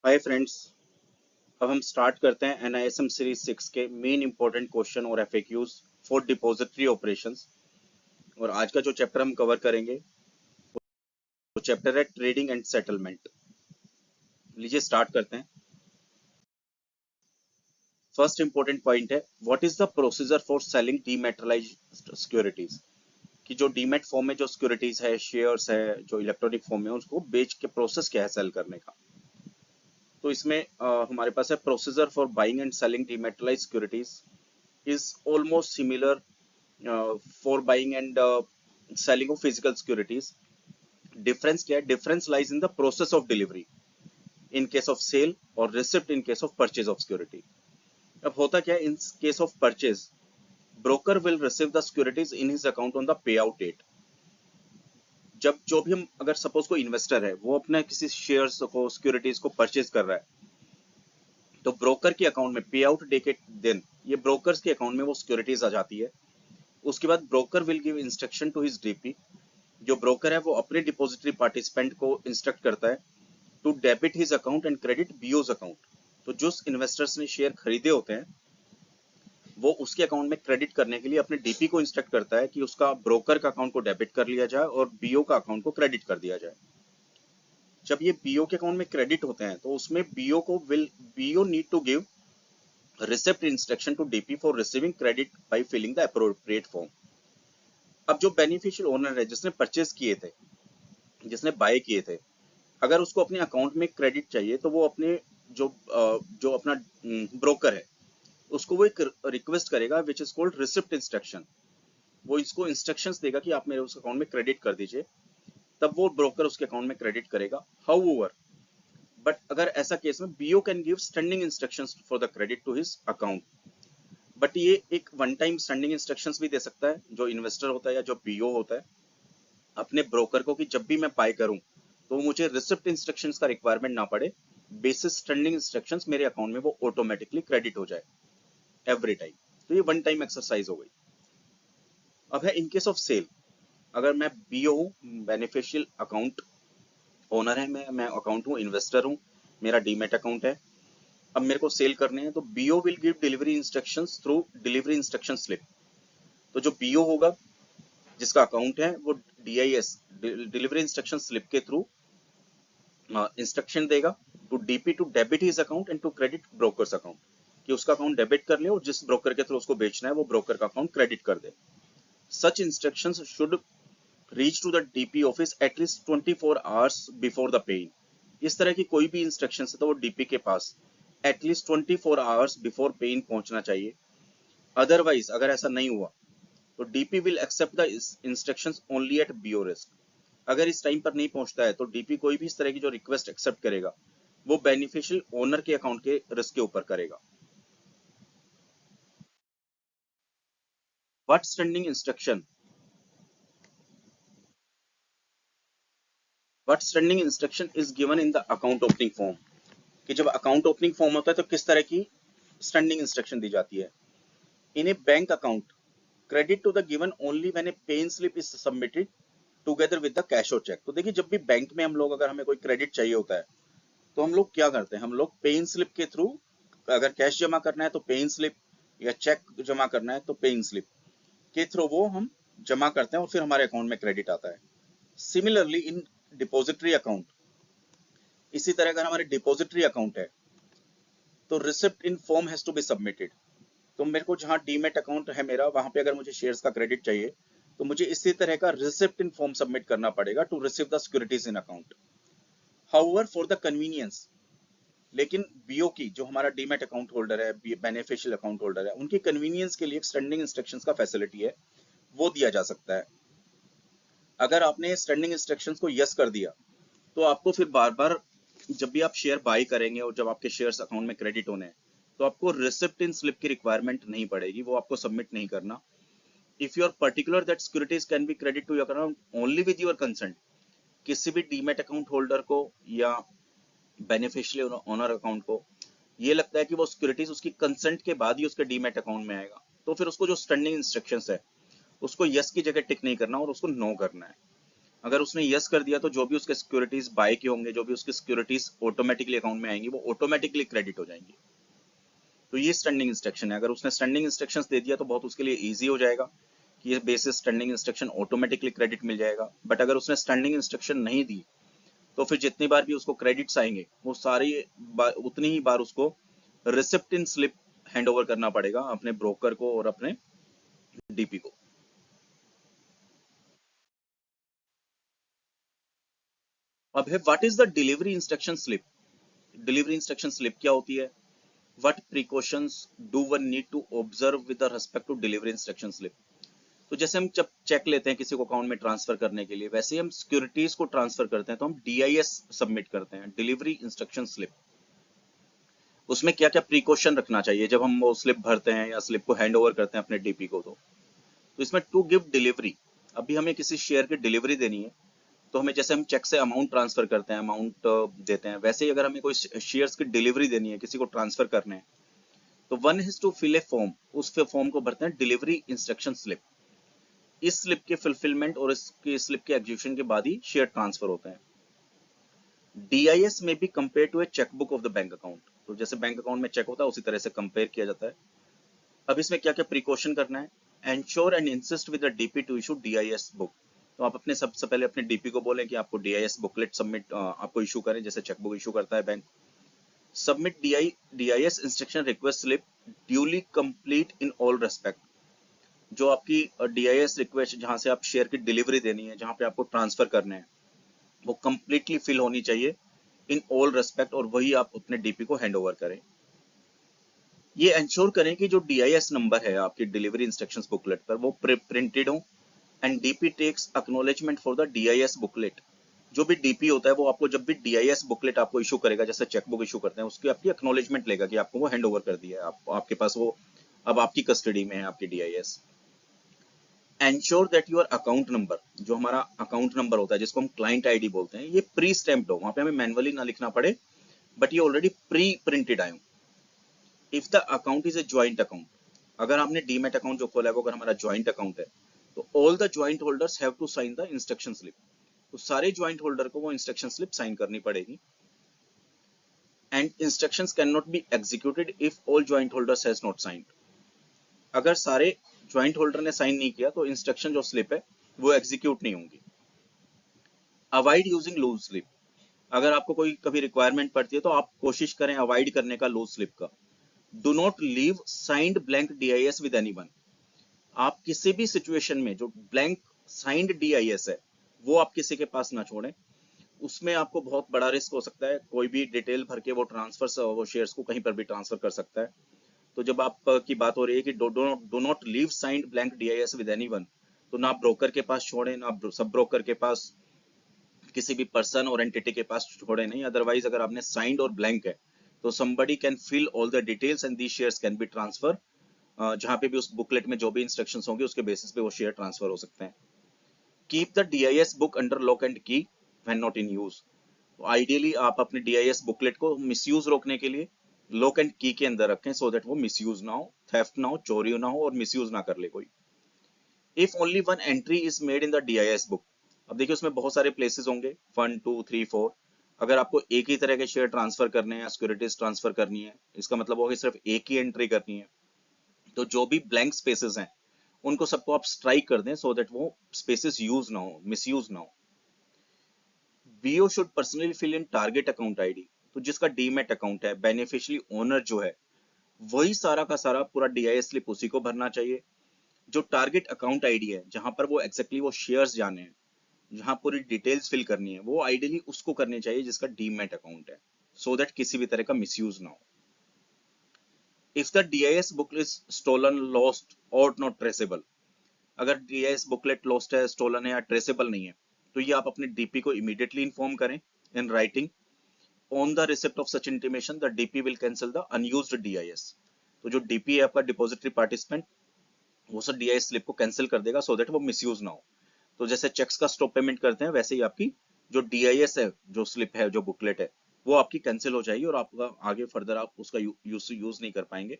Hi friends. अब हम start करते हैं एनआईएसएम सीरीज 6 के मेन इंपॉर्टेंट क्वेश्चन और एफएक्यूज फॉर डिपॉजिटरी ऑपरेशंस। और आज का जो चैप्टर हम कवर करेंगे वो चैप्टर है ट्रेडिंग एंड सेटलमेंट। लीजिए स्टार्ट करते हैं। फर्स्ट इंपॉर्टेंट पॉइंट है, what is the procedure for selling dematerialised securities. कि जो डीमेट फॉर्म में जो सिक्योरिटीज है, शेयर्स है, जो इलेक्ट्रॉनिक फॉर्म में उसको बेच के प्रोसेस क्या है सेल करने का। तो इसमें हमारे पास है procedure for buying and selling dematerialised securities is almost similar for buying and selling of physical securities. Difference क्या है? Difference lies in the process of delivery in case of sale or receipt in case of purchase of security. अब होता क्या है? In case of purchase, broker will receive the securities in his account on the payout date. जब जो भी हम अगर suppose कोई इन्वेस्टर है वो अपने किसी शेयर्स को सिक्योरिटीज को परचेज कर रहा है तो ब्रोकर के अकाउंट में पे आउट डे के दिन ये ब्रोकर्स के अकाउंट में वो सिक्योरिटीज आ जाती है। उसके बाद broker will give instruction to his DP. जो ब्रोकर है वो अपने डिपॉजिटरी पार्टिसिपेंट को इंस्ट्रक्ट करता है to debit his account and credit BO's account. तो जो इन्वेस्टर्स ने शेयर खरीदे होते हैं वो उसके अकाउंट में क्रेडिट करने के लिए अपने डीपी को इंस्ट्रक्ट करता है कि उसका ब्रोकर का अकाउंट को डेबिट कर लिया जाए और बीओ का अकाउंट को क्रेडिट कर दिया जाए। जब ये बीओ के अकाउंट में क्रेडिट होते हैं तो उसमें BO need to give receipt instruction to DP for receiving credit by filling the appropriate form. अब जो बेनिफिशियल ओनर है जिसने परचेज किए थे, जिसने बाय किए थे, अगर उसको अपने अकाउंट में क्रेडिट चाहिए तो वो अपने जो अपना ब्रोकर है उसको वो एक रिक्वेस्ट करेगा which is called receipt instruction. वो इसको इंस्ट्रक्शंस देगा कि आप मेरे उस अकाउंट में क्रेडिट कर दीजिए, तब वो ब्रोकर उसके अकाउंट में क्रेडिट करेगा। हाउएवर, बट अगर ऐसा केस में BO can give standing instructions for the credit to his account. But ये एक वन टाइम स्टैंडिंग इंस्ट्रक्शंस भी दे सकता है जो इन्वेस्टर होता है या जो बीओ होता है अपने ब्रोकर को कि जब भी मैं बाय करूं तो मुझे रिसिप्ट इंस्ट्रक्शंस का रिक्वायरमेंट ना पड़े, बेसिस स्टैंडिंग इंस्ट्रक्शंस मेरे अकाउंट में वो ऑटोमेटिकली क्रेडिट हो जाए एवरी टाइम। तो ये वन टाइम एक्सरसाइज हो गई। अब है इन केस ऑफ सेल। अगर मैं बीओ हूँ, बेनिफिशियल अकाउंट ओनर है, मैं अकाउंट हूँ, इन्वेस्टर हूँ, मेरा डीमेट अकाउंट है, अब मेरे को सेल करने हैं तो BO will give delivery instructions through delivery instruction slip. तो जो बीओ होगा जिसका अकाउंट है वो डीआईएस डिलीवरी इंस्ट्रक्शन स्लिप के थ्रू इंस्ट्रक्शन देगा to DP to debit his account and to credit broker's account, कि उसका अकाउंट डेबिट कर ले और जिस ब्रोकर के थ्रू उसको बेचना है वो ब्रोकर का अकाउंट क्रेडिट कर दे। Such instructions should reach to the DP office at least 24 hours before the paying. इस तरह की कोई भी इंस्ट्रक्शन है तो वो डीपी के पास एटलीस्ट 24 आवर्स बिफोर पेइंग पहुंचना चाहिए। अदरवाइज अगर ऐसा नहीं हुआ तो DP will accept the instructions only at BO risk. अगर इस टाइम पर नहीं पहुंचता है तो डीपी कोई भी इस तरह की जो रिक्वेस्ट एक्सेप्ट करेगा वो बेनिफिशियल ओनर के अकाउंट के रिस्क के ऊपर करेगा। What standing instruction, what standing instruction is given in the account opening form. कि जब अकाउंट ओपनिंग फॉर्म होता है तो किस तरह की स्टैंडिंग इंस्ट्रक्शन दी जाती है। In a bank account credit to the given only when a pen slip is submitted together with the cash और चेक। तो देखिए जब भी बैंक में हम लोग अगर हमें कोई क्रेडिट चाहिए होता है तो हम लोग क्या करते हैं, हम लोग पेन स्लिप के थ्रू, अगर कैश जमा करना है तो पेन स्लिप या चेक जमा करना है तो पेन स्लिप के थ्रू वो हम जमा करते हैं और फिर हमारे अकाउंट में क्रेडिट आता है। सिमिलरली इन डिपॉजिटरी अकाउंट, इसी तरह अगर हमारे डिपॉजिटरी अकाउंट है तो receipt in form has to be submitted. तो मेरे को जहां डीमेट अकाउंट है मेरा वहां पे अगर मुझे शेयर्स का क्रेडिट चाहिए तो मुझे इसी तरह का रिसिप्ट इन फॉर्म सबमिट करना पड़ेगा to receive the securities in account. However for the convenience, लेकिन बीओ की जो हमारा डीमेट अकाउंट होल्डर है, बेनिफिशियल अकाउंट होल्डर है, उनकी कन्वीनियंस के लिए स्टैंडिंग इंस्ट्रक्शंस का फैसिलिटी है वो दिया जा सकता है। अगर आपने स्टैंडिंग इंस्ट्रक्शंस को यस कर दिया तो आपको फिर बार बार जब भी आप शेयर बाई करेंगे और जब आपके शेयर्स अकाउंट में क्रेडिट होने हैं तो आपको रिसिप्ट इन स्लिप की रिक्वायरमेंट नहीं पड़ेगी, वो आपको सबमिट नहीं करना। If you are particular that securities can be credit to your account only with your consent, किसी भी डीमेट अकाउंट होल्डर को या बेनिफिशियल ओनर अकाउंट को ये लगता है कि वो सिक्योरिटीज उसकी कंसेंट के बाद ही उसके डीमेट अकाउंट में आएगा तो फिर उसको जो स्टैंडिंग इंस्ट्रक्शंस है उसको यस की जगह टिक नहीं करना और उसको नो करना है। अगर उसने यस कर दिया तो जो भी उसके सिक्योरिटीज बाय के होंगे, जो भी उसके सिक्योरिटीज ऑटोमेटिकली अकाउंट में आएंगी, वो ऑटोमेटिकली क्रेडिट हो जाएंगी। तो ये स्टैंडिंग इंस्ट्रक्शन है। अगर उसने स्टैंडिंग इंस्ट्रक्शंस दे दिया तो बहुत उसके लिए इजी हो जाएगा कि ये basis standing instruction automatically credit मिल जाएगा। बट अगर उसने स्टैंडिंग इंस्ट्रक्शन नहीं दी तो फिर जितनी बार भी उसको क्रेडिट्स आएंगे वो सारी उतनी ही बार उसको receipt in slip hand over करना पड़ेगा अपने ब्रोकर को और अपने डीपी को। अब है what is the delivery instruction slip. Delivery instruction slip क्या होती है? What precautions do one need to observe with respect to delivery instruction slip. तो जैसे हम जब चेक लेते हैं किसी को अकाउंट में ट्रांसफर करने के लिए, वैसे ही हम सिक्योरिटीज को ट्रांसफर करते हैं तो हम डीआईएस सबमिट करते हैं, डिलीवरी इंस्ट्रक्शन स्लिप। उसमें क्या क्या प्रिकॉशन रखना चाहिए जब हम वो स्लिप भरते हैं या स्लिप को हैंड ओवर करते हैं अपने डीपी को। तो इसमें टू गिव डिलीवरी, अभी हमें किसी शेयर की डिलीवरी देनी है तो हमें जैसे हम चेक से अमाउंट ट्रांसफर करते हैं, अमाउंट देते हैं, वैसे ही अगर हमें कोई शेयर्स की डिलीवरी देनी है, किसी को ट्रांसफर करने हैं, तो one has to fill a form. उस फॉर्म को भरते हैं डिलीवरी इंस्ट्रक्शन स्लिप। इस स्लिप के फुलफिलमेंट और इसके स्लिप के एग्जीक्यूशन के बाद ही शेयर ट्रांसफर होते हैं। डीआईएस में be compare to a chequebook of the bank account. तो जैसे बैंक अकाउंट में चेक होता है उसी तरह से कंपेयर किया जाता है। अब इसमें क्या क्या प्रिकॉशन करना है? Ensure and insist with the DP to issue DIS book. तो आप अपने सबसे पहले अपने डीपी को बोलें कि आपको डीआईएस बुकलेट सबमिट आपको इशू करें, जैसे चेकबुक इशू करता है bank. Submit DIIs instruction request slip duly complete in all respect. जो आपकी डीआईएस रिक्वेस्ट जहां से आप शेयर की डिलीवरी देनी है, जहां पे आपको ट्रांसफर करने हैं, वो कंप्लीटली फिल होनी चाहिए इन ऑल रेस्पेक्ट, और वही आप अपने डीपी को हैंड ओवर करें। ये इंश्योर करें कि जो डीआईएस नंबर है आपकी डिलीवरी इंस्ट्रक्शंस बुकलेट पर वो प्रिंटेड हो, and DP takes acknowledgement for the DIS booklet. जो भी डीपी होता है वो आपको जब भी डीआईएस बुकलेट आपको इशू करेगा, जैसे चेकबुक इशू करते हैं, उसकी आपकी एक्नॉलेजमेंट लेगा कि आपको वो हैंड ओवर कर दिया है, आपके पास वो अब आपकी कस्टडी में है आपकी DIIs. Ensure that your account number, जो हमारा अकाउंट नंबर होता है जिसको हम क्लाइंट आईडी बोलते हैं, ये प्री स्टैम्प्ड हो, वहां पे हमें मैनुअली ना लिखना पड़े, बट ये ऑलरेडी प्री प्रिंटेड आए। If the account is a joint account, अगर हमने डीमैट अकाउंट जो खोला है वो अगर हमारा ज्वाइंट अकाउंट है, तो all the joint holders have to sign the instruction slip. तो सारे ज्वाइंट होल्डर को वो इंस्ट्रक्शन स्लिप साइन करनी पड़ेगी। And instructions can not be executed if all joint holders has not signed. अगर सारे ज्वाइंट होल्डर ने साइन नहीं किया तो इंस्ट्रक्शन जो स्लिप है वो एग्जीक्यूट नहीं होंगी। अवॉइड यूजिंग लूज स्लिप, अगर आपको कोई कभी रिक्वायरमेंट पड़ती है तो आप कोशिश करें अवॉइड करने का लूज स्लिप का। Do not leave signed blank DIIs with anyone. आप किसी भी सिचुएशन में जो ब्लैंक साइंड डीआईएस है वो आप किसी के पास ना छोड़ें। उसमें आपको बहुत बड़ा रिस्क हो सकता है, कोई भी डिटेल भर के वो ट्रांसफर वो शेयर्स को कहीं पर भी ट्रांसफर कर सकता है। तो जब आप की बात हो रही है कि do not leave signed blank DIIs with anyone, तो ना ब्रोकर के पास छोड़ें, ना सब ब्रोकर के पास, किसी भी पर्सन और एंटिटी के पास छोड़े नहीं। अदरवाइज अगर आपने साइंड और ब्लैंक है तो somebody can fill all the details and the shares can be transfer. जहां पे भी उस बुकलेट में जो भी इंस्ट्रक्शंस होंगे उसके बेसिस पे वो शेयर ट्रांसफर हो सकते हैं। Keep the DIS book under lock and की व्हेन नॉट इन यूज। तो आइडियली आप अपने डीआईएस बुकलेट को मिसयूज रोकने के लिए लॉक एंड की के अंदर रखें, सो दैट वो मिसयूज ना हो, थेफ्ट ना हो, चोरी ना हो और मिसयूज ना कर ले कोई। If only one entry is made in the DIS book, अब देखिए उसमें बहुत सारे प्लेसेस होंगे, 1 2 3 4। अगर आपको एक ही तरह के शेयर ट्रांसफर करने हैं या सिक्योरिटीज ट्रांसफर करनी है, इसका मतलब होगा सिर्फ एक ही एंट्री करनी है, तो जो भी ब्लैंक स्पेसेस हैं उनको सबको आप स्ट्राइक कर दें, सो दैट वो स्पेसेस यूज ना हो, मिसयूज ना हो। BO should personally fill in target account ID. तो जिसका डीमैट अकाउंट है, बेनिफिशियरी ओनर जो है, वही सारा का सारा पूरा डीआईएस स्लिप उसी को भरना चाहिए। जो टारगेट अकाउंट आईडी है, जहां पर वो एग्जैक्टली वो शेयर्स जाने हैं, जहां पूरी डिटेल्स फिल करनी है, वो आइडियली उसको करनी चाहिए जिसका डीमैट अकाउंट है, सो दैट किसी भी तरह का मिसयूज ना हो। If the DIS book is stolen, lost और नॉट ट्रेसेबल, अगर डीआईएस बुकलेट लॉस्ट है, स्टोलन है या ट्रेसेबल नहीं है, तो ये आप अपने डीपी को इमीडिएटली इन्फॉर्म करें in writing. On the receipt of such intimation the DP will cancel the unused DIIs. तो जो डीपी है आपका डिपॉजिटरी पार्टिसिपेंट, वो सब डीआईएस स्लिप को कैंसिल कर देगा, सो दैट वो मिसयूज ना हो। तो जैसे चेक्स का स्टॉप पेमेंट करते हैं, वैसे ही आपकी जो डीआईएस है, जो स्लिप है, जो बुकलेट है, वो आपकी कैंसिल हो जाएगी और आपका आगे फर्दर आप उसका यूज नहीं कर पाएंगे।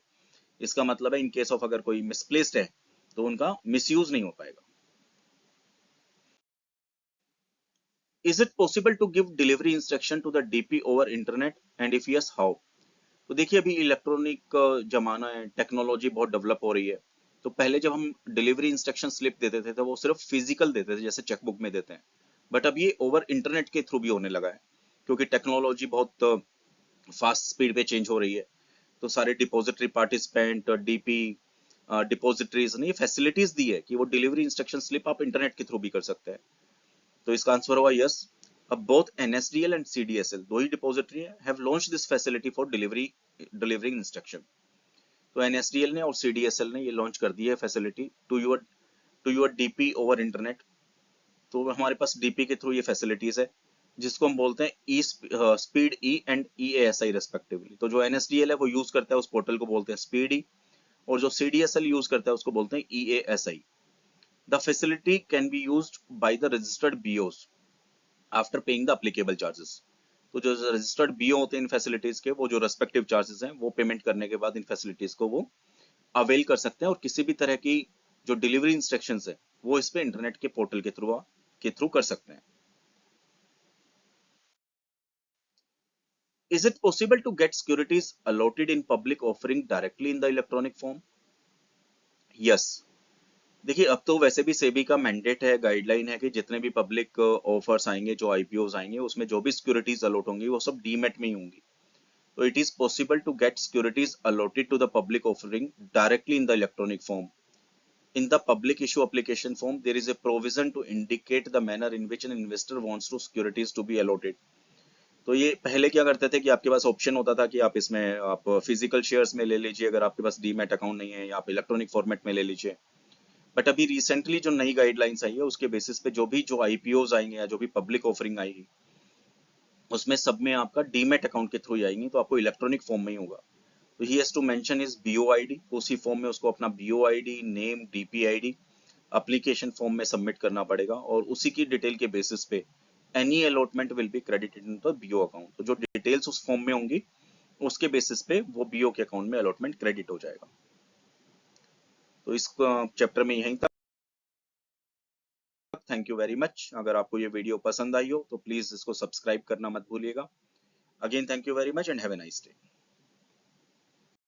इसका मतलब है इन केस ऑफ अगर कोई मिसप्लेस्ड है तो उनका मिसयूज नहीं हो पाएगा। Is it possible to give delivery instruction to the DP over internet and if yes how? तो देखिए अभी इलेक्ट्रॉनिक जमाना है, टेक्नोलॉजी बहुत डेवलप हो रही है। तो पहले जब हम डिलीवरी इंस्ट्रक्शन स्लिप देते थे तो वो सिर्फ फिजिकल देते थे जैसे चेकबुक में देते हैं, बट अब ये ओवर इंटरनेट के थ्रू भी होने लगा है क्योंकि टेक्नोलॉजी बहुत फास्ट स्पीड पे चेंज हो रही है। तो सारे डिपॉजिटरी पार्टिसिपेंट, डीपी डिपॉजिटरीज ने ये फैसिलिटीज दी है कि वो डिलीवरी इंस्ट्रक्शन स्लिप आप इंटरनेट के थ्रू भी कर सकते हैं। तो इसका आंसर होगा यस। अब बोथ एनएसडीएल एंड सीडीएसएल दो ही डिपॉजिटरी है have launched this facility for delivering instruction. तो एनएसडीएल ने और सीडीएसएल ने ये लॉन्च कर दी है facility to your DP over internet. तो हमारे पास डीपी के थ्रू ये फैसिलिटीज है जिसको हम बोलते हैं e speed e and EASI respectively. तो जो एनएसडीएल है वो यूज करता है उस पोर्टल को बोलते हैं स्पीड ई, और जो सीडीएसएल यूज करता है उसको बोलते हैं EASI. The facility can be used by the registered BOs after paying the applicable charges. तो जो रजिस्टर्ड बीओ होते हैं इन फैसिलिटीज के, वो जो रेस्पेक्टिव चार्जेस हैं वो पेमेंट करने के बाद इन फैसिलिटीज को वो अवेल कर सकते हैं और किसी भी तरह की जो डिलीवरी इंस्ट्रक्शंस है वो इस पे इंटरनेट के पोर्टल के थ्रू कर सकते हैं। Is it possible to get securities allotted in public offering directly in the electronic form? Yes. देखिए अब तो वैसे भी सेबी का मैंडेट है, गाइडलाइन है कि जितने भी पब्लिक ऑफर्स आएंगे, जो आईपीओस आएंगे, उसमें जो भी सिक्योरिटीज अलॉट होंगी वो सब डीमैट में ही होंगी। तो it is possible to get securities allotted to the public offering directly in the electronic form. In the public issue application form, there is a provision to indicate the manner in which an investor wants to securities to be allotted. तो ये पहले क्या करते थे कि आपके पास option होता था कि आप इसमें आप फिजिकल शेयर्स में ले लीजिए अगर आपके पास डीमैट अकाउंट नहीं है, या आप इलेक्ट्रॉनिक फॉर्मेट में ले लीजिए। बट अभी रिसेंटली जो नई गाइडलाइंस आई है उसके बेसिस पे जो आईपीओज आएंगे या जो भी पब्लिक ऑफरिंग आएगी उसमें सब में आपका डीमैट अकाउंट के थ्रू ही आएंगी, तो आपको इलेक्ट्रॉनिक फॉर्म में ही होगा। तो he has to mention is BOID, उसी फॉर्म में उसको अपना BOID, name, DPID application form में सबमिट करना पड़ेगा, और उसी की डिटेल के बेसिस पे any allotment will be credited in the BO account. तो जो डिटेल्स उस फॉर्म में होंगी उसके बेसिस पे वो बीओ के अकाउंट में अलॉटमेंट क्रेडिट हो जाएगा। तो इस चैप्टर में यहीं तक। Thank you very much. अगर आपको ये वीडियो पसंद आई हो तो प्लीज इसको सब्सक्राइब करना मत भूलिएगा। Again thank you very much and have a nice day.